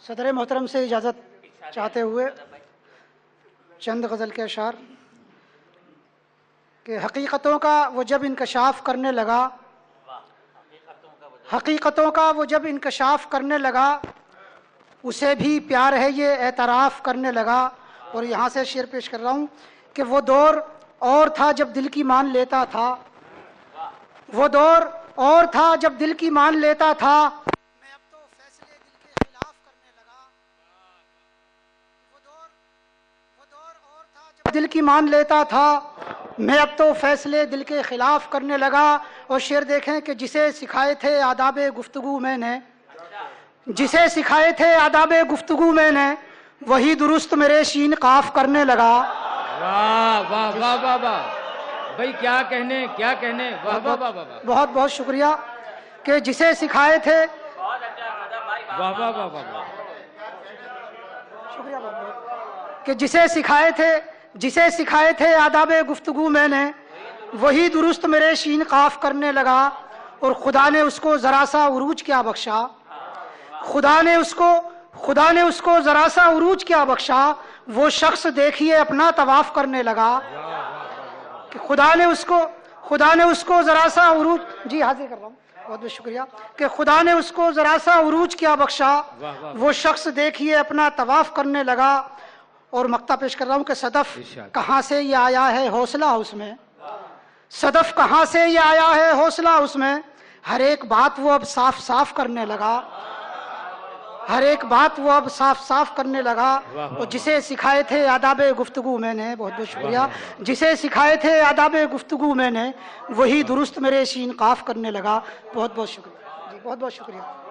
صدر محترم سے اجازت چاہتے ہوئے چند غزل کے اشعار کہ حقیقتوں کا وہ جب انکشاف کرنے لگا، حقیقتوں کا وہ جب انکشاف کرنے لگا، اسے بھی پیار ہے یہ اعتراف کرنے لگا۔ اور یہاں سے شعر پیش کر رہا ہوں کہ وہ دور اور تھا جب دل کی مان لیتا تھا، وہ دور اور تھا جب دل کی مان لیتا تھا، میں اب تو فیصلے دل کے خلاف کرنے لگا۔ وہ دور اور تھا جب دل کی مان لیتا تھا، میں اب تو فیصلے دل کے خلاف کرنے لگا۔ اور شعر دیکھیں کہ جسے سکھائے تھے آداب گفتگو میں نے، جسے سکھائے تھے آداب گفتگو میں نے، وہی درست میرے شین قاف کرنے لگا۔ واہ واہ واہ واہ واہ بھائی، کیا کہنے کیا کہنے، واہ واہ واہ واہ، بہت بہت شکریہ کہ جسے سکھائے تھے، واہ واہ واہ واہ واہ، شکریہ بہت بہت کہ جسے سکھائے تھے آداب گفتگو میں نے، وہی درست میرے شین قاف کرنے لگا۔ اور خدا نے اس کو ذرا سا عروج کیا بخشا، خدا نے اس کو ذرا سا عروج کیا بخشا، وہ شخص دیکھیے اپنا طواف کرنے لگا۔ کہ خدا نے اس کو ذرا سا عروج، جی حاضر کر رہا ہوں، بہت بہت شکریہ کہ خدا نے اس کو ذرا سا عروج کیا بخشا، وہ شخص دیکھیے اپنا طواف کرنے لگا۔ اور مقطع پیش کر رہا ہوں کہ صدف کہاں سے یہ آیا ہے حوصلہ اس میں، صدف کہاں سے یہ آیا ہے حوصلہ اس میں، ہر ایک بات وہ اب صاف صاف کرنے لگا، ہر ایک بات وہ اب صاف صاف کرنے لگا۔ اور جسے سکھائے تھے آداب گفتگو میں نے، بہت بہت شکریہ، جسے سکھائے تھے آداب گفتگو میں نے، وہی درست میرے شین قاف کرنے لگا۔ بہت بہت شکریہ جی، بہت بہت شکریہ۔